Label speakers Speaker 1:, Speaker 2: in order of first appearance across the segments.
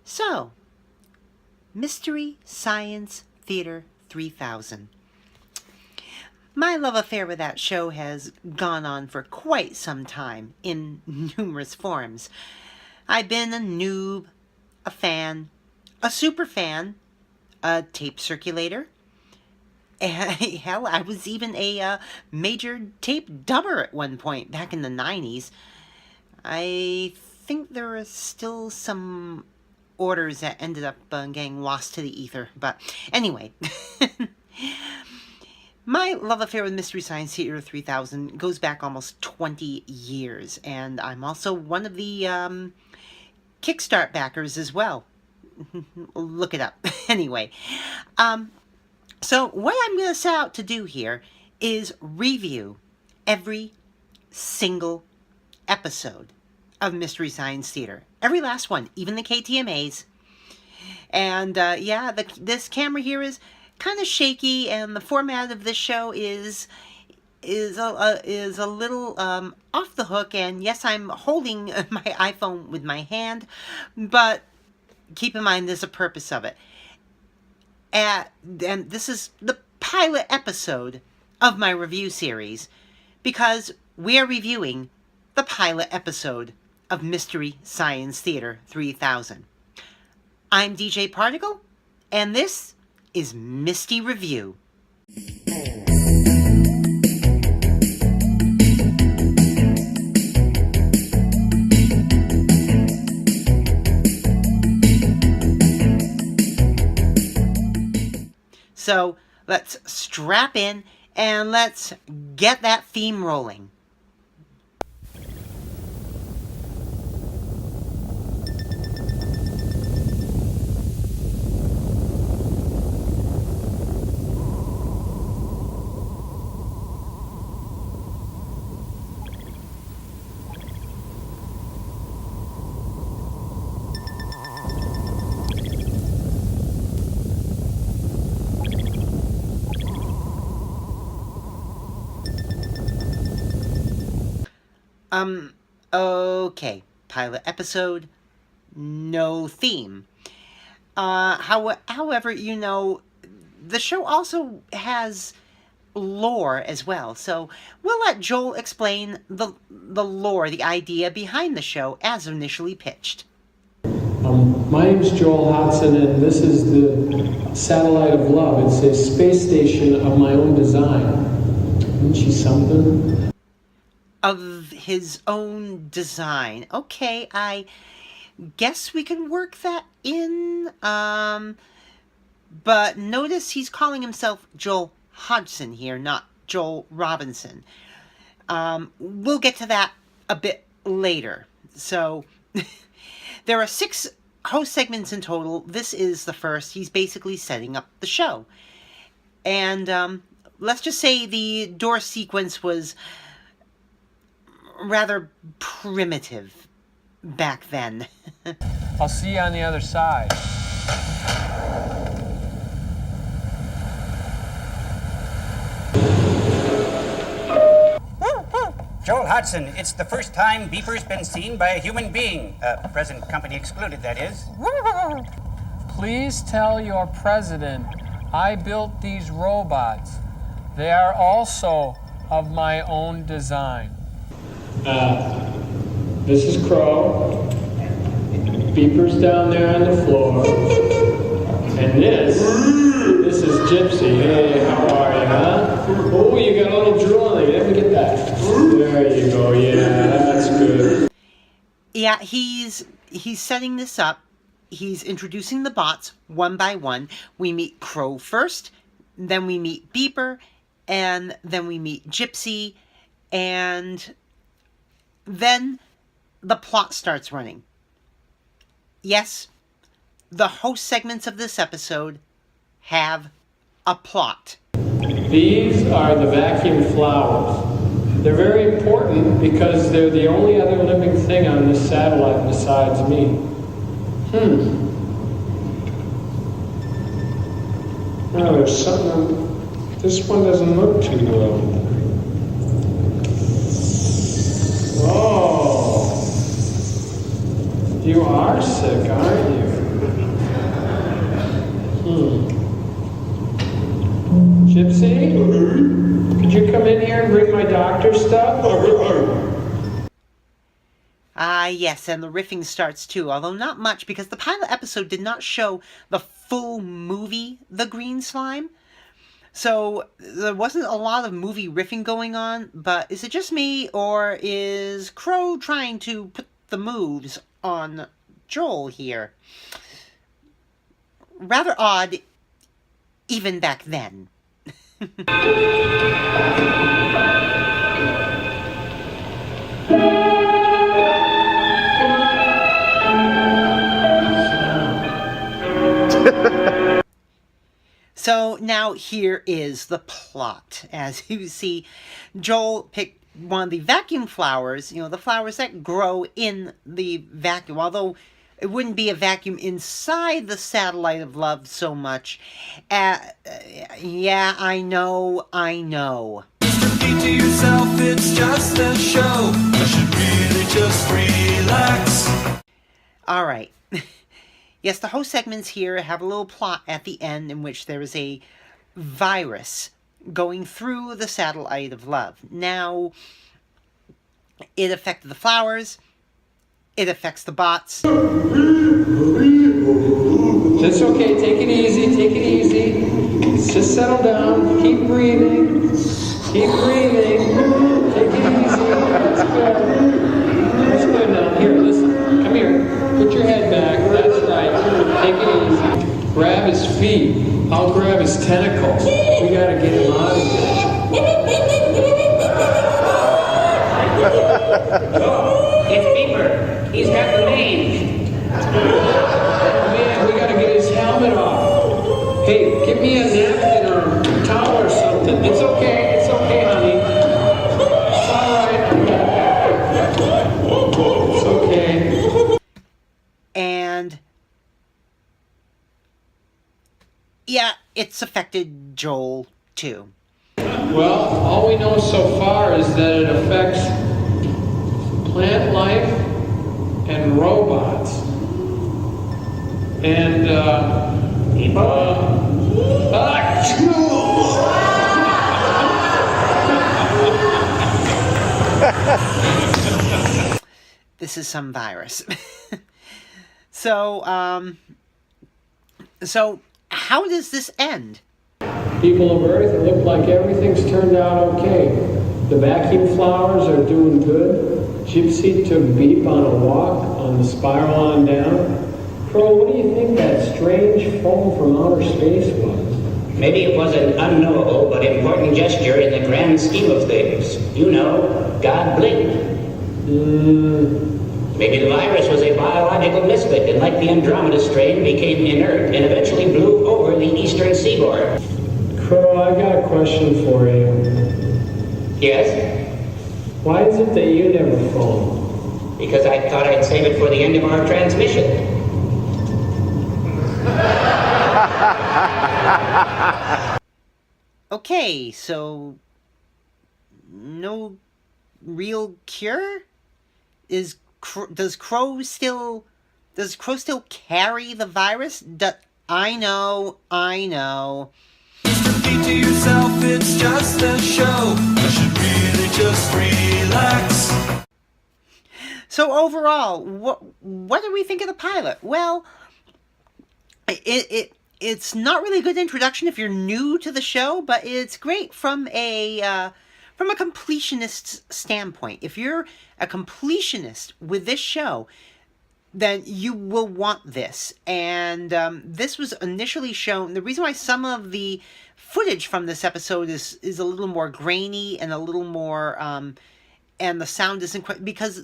Speaker 1: So, Mystery Science Theater 3000. My love affair with that show has gone on for quite some time in numerous forms. I've been a noob, a fan, a super fan, a tape circulator, and hell, I was even a major tape dubber at one point back in the 90s. I think there are still some orders that ended up getting lost to the ether, but anyway. My love affair with Mystery Science Theater 3000 goes back almost 20 years, and I'm also one of the Kickstart backers as well. Look it up. Anyway, so what I'm going to set out to do here is review every single episode of Mystery Science Theater. Every last one, even the KTMAs. And yeah, this camera here is kind of shaky, and the format of this show is a little off the hook. And yes, I'm holding my iPhone with my hand, but keep in mind there's a purpose of it. And this is the pilot episode of my review series, because we are reviewing the pilot episode of Mystery Science Theater 3000. I'm DJ Particle, and this is Misty Review. So let's strap in and let's get that theme rolling. Okay, pilot episode, no theme. However, you know, the show also has lore as well, so we'll let Joel explain the lore, the idea behind the show as initially pitched.
Speaker 2: My name's Joel Hodson, and this is the Satellite of Love. It's a space station of my own design. Isn't she something?
Speaker 1: Of his own design. Okay, I guess we can work that in. But notice he's calling himself Joel Hodgson here, not Joel Robinson. We'll get to that a bit later. So, there are 6 host segments in total. This is the first. He's basically setting up the show. And let's just say the door sequence was rather primitive back then.
Speaker 3: I'll see you on the other side.
Speaker 4: Joel Hodgson, it's the first time Beeper's been seen by a human being. Present company excluded, that is.
Speaker 3: Please tell your president I built these robots. They are also of my own design.
Speaker 2: This is Crow. Beeper's down there on the floor. And this is Gypsy. Hey, how are you, huh? Oh, you got a little drool on you. Let me get that. There you go. Yeah, that's good.
Speaker 1: Yeah, he's setting this up. He's introducing the bots one by one. We meet Crow first, then we meet Beeper, and then we meet Gypsy, and then the plot starts running. Yes, the host segments of this episode have a plot.
Speaker 2: These are the vacuum flowers. They're very important because they're the only other living thing on this satellite besides me. Oh, there's something. This one doesn't look too well. Oh, you are sick, aren't you? Gypsy? Could you come in here and bring my doctor stuff?
Speaker 1: Yes, and the riffing starts too, although not much, because the pilot episode did not show the full movie, The Green Slime. So there wasn't a lot of movie riffing going on, but is it just me, or is Crow trying to put the moves on Joel here? Rather odd, even back then. So now here is the plot. As you see, Joel picked one of the vacuum flowers, the flowers that grow in the vacuum, although it wouldn't be a vacuum inside the satellite of love so much. Yeah, I know.
Speaker 5: Keep to yourself, it's just a show. You should really just relax.
Speaker 1: All right. Yes, the host segments here have a little plot at the end in which there is a virus going through the satellite of love. Now, it affected the flowers. It affects the bots.
Speaker 2: It's okay. Take it easy. Take it easy. Just settle down. Keep breathing. Keep breathing. Take it easy. That's good. That's good now. Here, listen. Come here. Put your head back. That's right. Take it easy. Grab his feet. I'll grab his tentacles. We gotta get him out of here.
Speaker 4: It's Beeper. He's got the mange.
Speaker 2: Man, we gotta get his helmet off. Hey, give me a napkin or a towel or something. It's okay. It's okay, honey. It's all right. It's okay.
Speaker 1: And yeah, it's affected Joel too.
Speaker 2: Well, all we know so far is that it affects plant life and robots. And,
Speaker 1: This is some virus. So how does this end?
Speaker 2: people of Earth, it looked like everything's turned out okay. The vacuum flowers are doing good. Gypsy took Beep on a walk on the spiral on down. Crow, what do you think that strange foam from outer space was?
Speaker 4: Maybe it was an unknowable but important gesture in the grand scheme of things. You know, God blinked. Maybe the virus was a biological misfit and like the Andromeda strain became inert and eventually blew over the eastern seaboard.
Speaker 2: Crow, I got a question for you.
Speaker 4: Yes?
Speaker 2: Why is it that you never foam?
Speaker 4: Because I thought I'd save it for the end of our transmission.
Speaker 1: Okay, so no real cure? Does Crow still carry the virus? I know.
Speaker 5: Keep to yourself, it's just a show. You should really just relax.
Speaker 1: So overall, what do we think of the pilot? Well, it's not really a good introduction if you're new to the show, but it's great from a completionist standpoint. If you're a completionist with this show, then you will want this. And this was initially shown. The reason why some of the footage from this episode is a little more grainy and a little more, and the sound isn't quite, because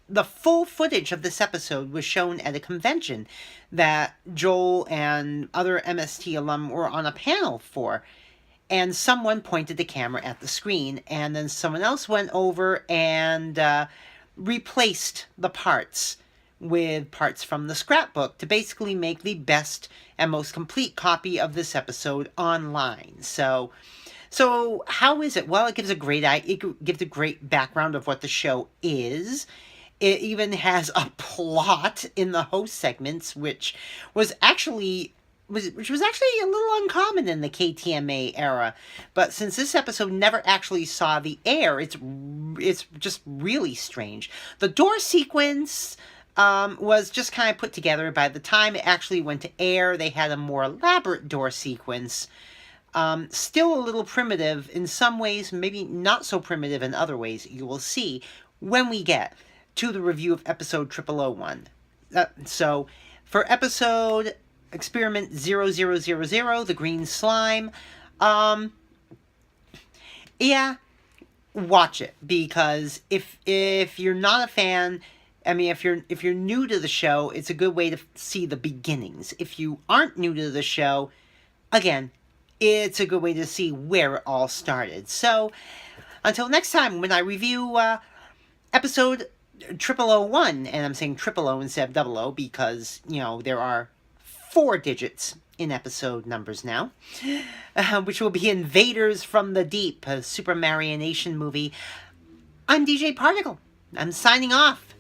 Speaker 1: the full footage of this episode was shown at a convention that Joel and other MST alum were on a panel for. And someone pointed the camera at the screen, and then someone else went over and replaced the parts with parts from the scrapbook to basically make the best and most complete copy of this episode online. So how is it? Well, it gives a great background of what the show is. It even has a plot in the host segments, which was actually which was actually a little uncommon in the KTMA era. But since this episode never actually saw the air, it's just really strange. The door sequence was just kind of put together. By the time it actually went to air, they had a more elaborate door sequence. Still a little primitive in some ways, maybe not so primitive in other ways. You will see when we get to the review of episode 0001. So, for episode Experiment 0000, the green slime, yeah, watch it, because if you're not a fan, I mean, if you're new to the show, it's a good way to see the beginnings. If you aren't new to the show, again, it's a good way to see where it all started. So, until next time, when I review episode 0001, and I'm saying 000 instead of 00 because, you know, there are 4 digits in episode numbers now, which will be Invaders from the Deep, a Super Marionation movie. I'm DJ Particle. I'm signing off.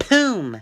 Speaker 1: Boom.